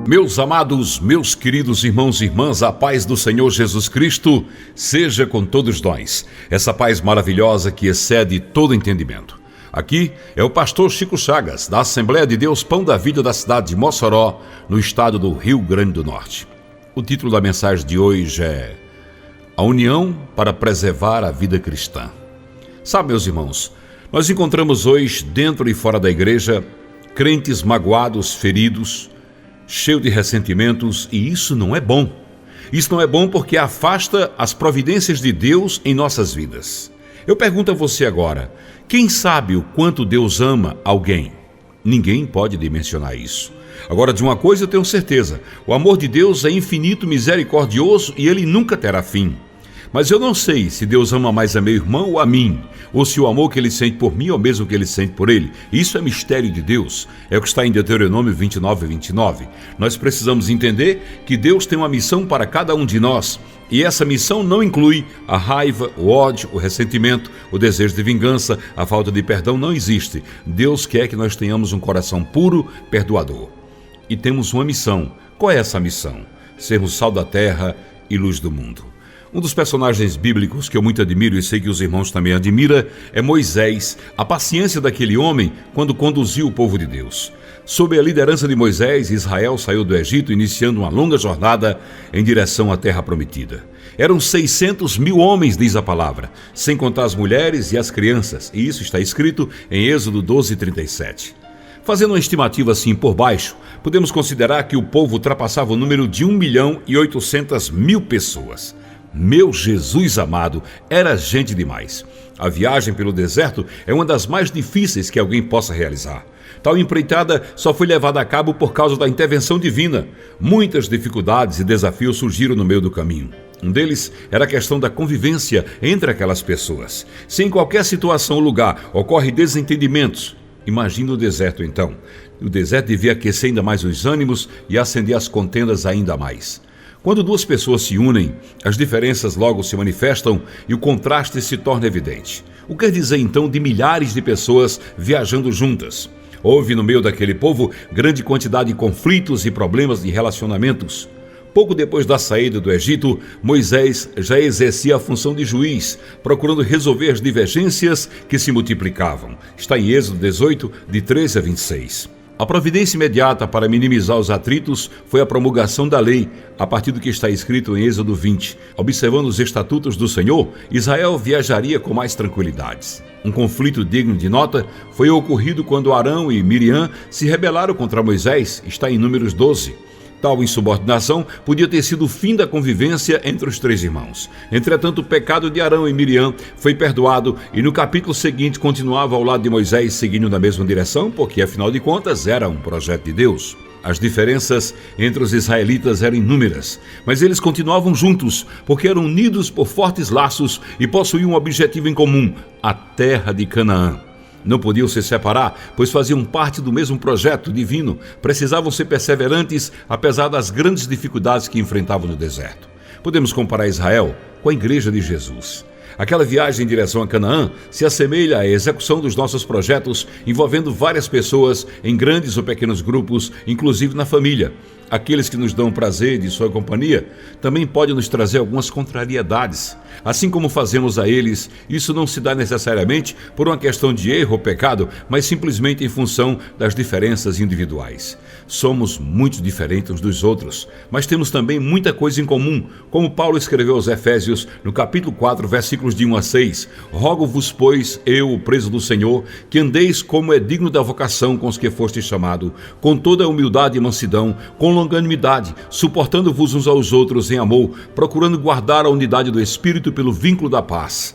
Meus amados, meus queridos irmãos e irmãs, a paz do Senhor Jesus Cristo seja com todos nós. Essa paz maravilhosa que excede todo entendimento. Aqui é o pastor Chico Chagas, da Assembleia de Deus Pão da Vida da cidade de Mossoró, no estado do Rio Grande do Norte. O título da mensagem de hoje é A União para Preservar a Vida Cristã. Sabe, meus irmãos, nós encontramos hoje, dentro e fora da igreja, crentes magoados, feridos, cheios de ressentimentos, e isso não é bom. Isso não é bom porque afasta as providências de Deus em nossas vidas. Eu pergunto a você agora, quem sabe o quanto Deus ama alguém? Ninguém pode dimensionar isso. Agora, de uma coisa eu tenho certeza, o amor de Deus é infinito, misericordioso e ele nunca terá fim. Mas eu não sei se Deus ama mais a meu irmão ou a mim, ou se o amor que ele sente por mim é o mesmo que ele sente por ele. Isso é mistério de Deus, é o que está em Deuteronômio 29:29. Nós precisamos entender que Deus tem uma missão para cada um de nós, e essa missão não inclui a raiva, o ódio, o ressentimento, o desejo de vingança, a falta de perdão, não existe. Deus quer que nós tenhamos um coração puro, perdoador. E temos uma missão. Qual é essa missão? Sermos sal da terra e luz do mundo. Um dos personagens bíblicos que eu muito admiro e sei que os irmãos também admiram é Moisés, a paciência daquele homem quando conduziu o povo de Deus. Sob a liderança de Moisés, Israel saiu do Egito, iniciando uma longa jornada em direção à terra prometida. Eram 600 mil homens, diz a palavra, sem contar as mulheres e as crianças, e isso está escrito em Êxodo 12:37. Fazendo uma estimativa assim por baixo, podemos considerar que o povo ultrapassava o número de 1.800.000 pessoas. Meu Jesus amado, era gente demais. A viagem pelo deserto é uma das mais difíceis que alguém possa realizar. Tal empreitada só foi levada a cabo por causa da intervenção divina. Muitas dificuldades e desafios surgiram no meio do caminho. Um deles era a questão da convivência entre aquelas pessoas. Se em qualquer situação ou lugar ocorre desentendimentos, imagina o deserto então. O deserto devia aquecer ainda mais os ânimos e acender as contendas ainda mais. Quando duas pessoas se unem, as diferenças logo se manifestam e o contraste se torna evidente. O que quer dizer então de milhares de pessoas viajando juntas? Houve no meio daquele povo grande quantidade de conflitos e problemas de relacionamentos. Pouco depois da saída do Egito, Moisés já exercia a função de juiz, procurando resolver as divergências que se multiplicavam. Está em Êxodo 18, de 13 a 26. A providência imediata para minimizar os atritos foi a promulgação da lei, a partir do que está escrito em Êxodo 20. Observando os estatutos do Senhor, Israel viajaria com mais tranquilidades. Um conflito digno de nota foi ocorrido quando Arão e Miriam se rebelaram contra Moisés, está em Números 12. Tal insubordinação podia ter sido o fim da convivência entre os três irmãos. Entretanto, o pecado de Arão e Miriam foi perdoado e no capítulo seguinte continuava ao lado de Moisés seguindo na mesma direção, porque afinal de contas era um projeto de Deus. As diferenças entre os israelitas eram inúmeras, mas eles continuavam juntos, porque eram unidos por fortes laços e possuíam um objetivo em comum, a terra de Canaã. Não podiam se separar, pois faziam parte do mesmo projeto divino. Precisavam ser perseverantes, apesar das grandes dificuldades que enfrentavam no deserto. Podemos comparar Israel com a Igreja de Jesus. Aquela viagem em direção a Canaã se assemelha à execução dos nossos projetos, envolvendo várias pessoas em grandes ou pequenos grupos, inclusive na família. Aqueles que nos dão prazer de sua companhia também podem nos trazer algumas contrariedades. Assim como fazemos a eles, isso não se dá necessariamente por uma questão de erro ou pecado, mas simplesmente em função das diferenças individuais. Somos muito diferentes uns dos outros, mas temos também muita coisa em comum, como Paulo escreveu aos Efésios, no capítulo 4, versículos de 1 a 6. Rogo-vos, pois, eu, o preso do Senhor, que andeis como é digno da vocação com os que fostes chamado, com toda a humildade e mansidão, com longanimidade, suportando-vos uns aos outros em amor, procurando guardar a unidade do Espírito pelo vínculo da paz.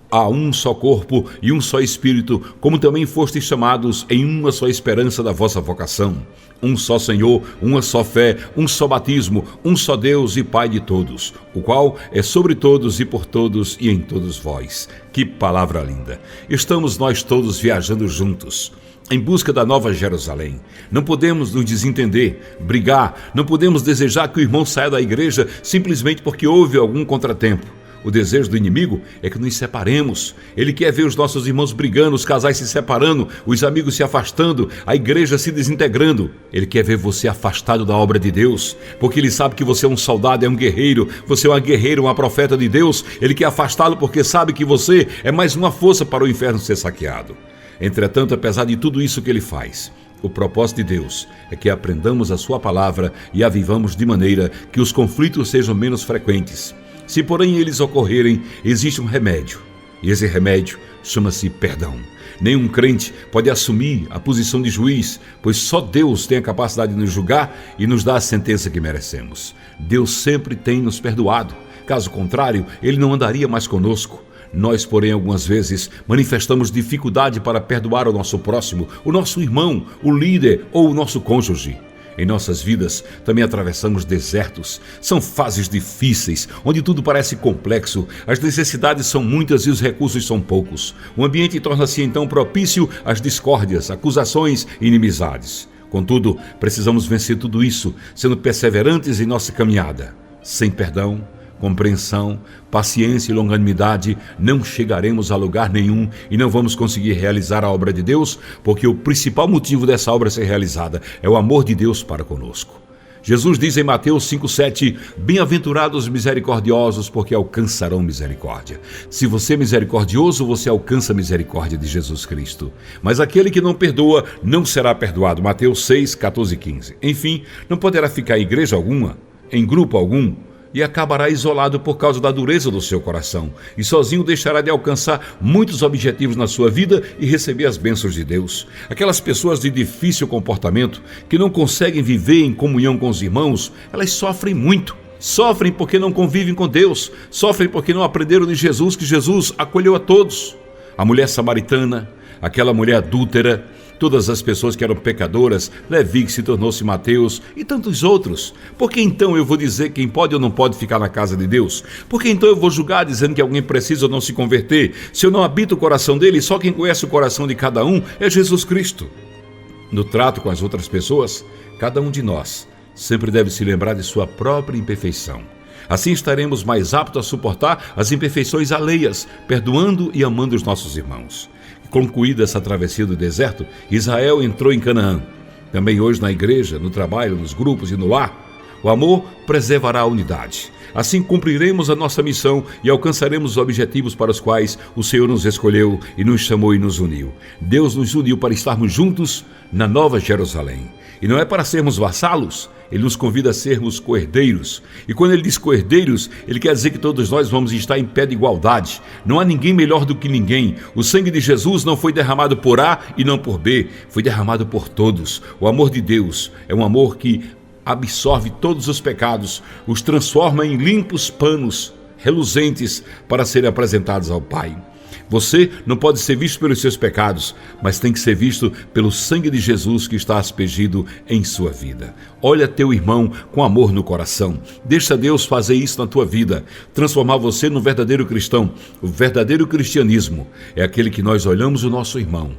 Há um só corpo e um só Espírito, como também fostes chamados em uma só esperança da vossa vocação. Um só Senhor, uma só fé, um só batismo, um só Deus e Pai de todos, o qual é sobre todos e por todos e em todos vós. Que palavra linda! Estamos nós todos viajando juntos, em busca da Nova Jerusalém. Não podemos nos desentender, brigar, não podemos desejar que o irmão saia da igreja simplesmente porque houve algum contratempo. O desejo do inimigo é que nos separemos. Ele quer ver os nossos irmãos brigando, os casais se separando, os amigos se afastando, a igreja se desintegrando. Ele quer ver você afastado da obra de Deus, porque ele sabe que você é um soldado, é um guerreiro, você é uma guerreira, uma profeta de Deus. Ele quer afastá-lo porque sabe que você é mais uma força para o inferno ser saqueado. Entretanto, apesar de tudo isso que ele faz, o propósito de Deus é que aprendamos a sua palavra e a vivamos de maneira que os conflitos sejam menos frequentes. Se porém eles ocorrerem, existe um remédio, e esse remédio chama-se perdão. Nenhum crente pode assumir a posição de juiz, pois só Deus tem a capacidade de nos julgar e nos dar a sentença que merecemos. Deus sempre tem nos perdoado. Caso contrário, Ele não andaria mais conosco. Nós, porém, algumas vezes manifestamos dificuldade para perdoar o nosso próximo, o nosso irmão, o líder ou o nosso cônjuge. Em nossas vidas também atravessamos desertos. São fases difíceis, onde tudo parece complexo, as necessidades são muitas e os recursos são poucos. O ambiente torna-se então propício às discórdias, acusações e inimizades. Contudo, precisamos vencer tudo isso, sendo perseverantes em nossa caminhada. Sem perdão, compreensão, paciência e longanimidade, não chegaremos a lugar nenhum e não vamos conseguir realizar a obra de Deus, porque o principal motivo dessa obra ser realizada é o amor de Deus para conosco. Jesus diz em Mateus 5,7, bem-aventurados os misericordiosos, porque alcançarão misericórdia. Se você é misericordioso, você alcança a misericórdia de Jesus Cristo. Mas aquele que não perdoa, não será perdoado. Mateus 6, 14 e 15. Enfim, não poderá ficar em igreja alguma, em grupo algum, e acabará isolado por causa da dureza do seu coração, e sozinho deixará de alcançar muitos objetivos na sua vida e receber as bênçãos de Deus. Aquelas pessoas de difícil comportamento, que não conseguem viver em comunhão com os irmãos, elas sofrem muito. Sofrem porque não convivem com Deus, sofrem porque não aprenderam de Jesus, que Jesus acolheu a todos. A mulher samaritana, aquela mulher adúltera, todas as pessoas que eram pecadoras, Levi que se tornou-se Mateus e tantos outros. Por que então eu vou dizer quem pode ou não pode ficar na casa de Deus? Por que então eu vou julgar dizendo que alguém precisa ou não se converter? Se eu não habito o coração dele, só quem conhece o coração de cada um é Jesus Cristo. No trato com as outras pessoas, cada um de nós sempre deve se lembrar de sua própria imperfeição. Assim estaremos mais aptos a suportar as imperfeições alheias, perdoando e amando os nossos irmãos. Concluída essa travessia do deserto, Israel entrou em Canaã. Também hoje na igreja, no trabalho, nos grupos e no lar, o amor preservará a unidade. Assim cumpriremos a nossa missão e alcançaremos os objetivos para os quais o Senhor nos escolheu e nos chamou e nos uniu. Deus nos uniu para estarmos juntos na Nova Jerusalém. E não é para sermos vassalos, Ele nos convida a sermos coerdeiros. E quando Ele diz coerdeiros, Ele quer dizer que todos nós vamos estar em pé de igualdade. Não há ninguém melhor do que ninguém. O sangue de Jesus não foi derramado por A e não por B, foi derramado por todos. O amor de Deus é um amor que absorve todos os pecados, os transforma em limpos panos reluzentes para serem apresentados ao Pai. Você não pode ser visto pelos seus pecados, mas tem que ser visto pelo sangue de Jesus que está aspergido em sua vida. Olha teu irmão com amor no coração. Deixa Deus fazer isso na tua vida, transformar você num verdadeiro cristão. O verdadeiro cristianismo é aquele que nós olhamos o nosso irmão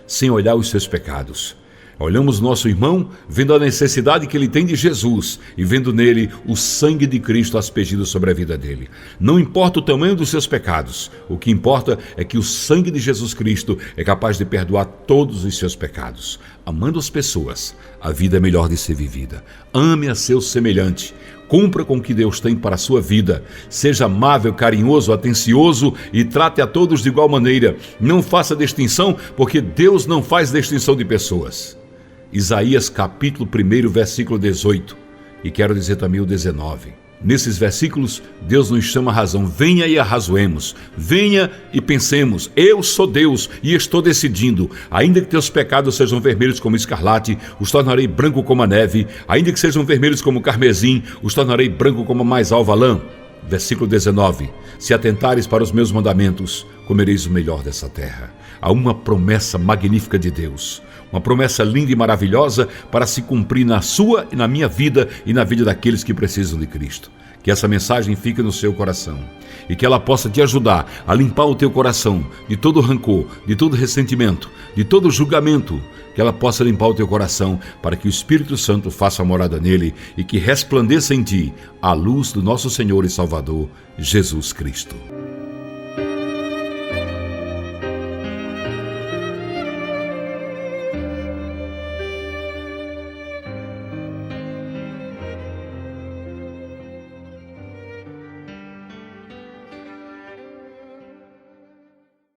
sem olhar os seus pecados. Olhamos o nosso irmão vendo a necessidade que ele tem de Jesus e vendo nele o sangue de Cristo aspergido sobre a vida dele. Não importa o tamanho dos seus pecados, o que importa é que o sangue de Jesus Cristo é capaz de perdoar todos os seus pecados. Amando as pessoas, a vida é melhor de ser vivida. Ame a seu semelhante. Cumpra com o que Deus tem para a sua vida. Seja amável, carinhoso, atencioso e trate a todos de igual maneira. Não faça distinção, porque Deus não faz distinção de pessoas. Isaías capítulo 1, versículo 18, e quero dizer também o 19. Nesses versículos, Deus nos chama a razão. Venha e arrazoemos, venha e pensemos. Eu sou Deus e estou decidindo. Ainda que teus pecados sejam vermelhos como escarlate, os tornarei branco como a neve. Ainda que sejam vermelhos como o carmesim, os tornarei branco como a mais alva lã. Versículo 19. Se atentares para os meus mandamentos, comereis o melhor dessa terra. Há uma promessa magnífica de Deus. Uma promessa linda e maravilhosa para se cumprir na sua e na minha vida e na vida daqueles que precisam de Cristo. Que essa mensagem fique no seu coração e que ela possa te ajudar a limpar o teu coração de todo rancor, de todo ressentimento, de todo julgamento, que ela possa limpar o teu coração, para que o Espírito Santo faça morada nele e que resplandeça em ti a luz do nosso Senhor e Salvador, Jesus Cristo.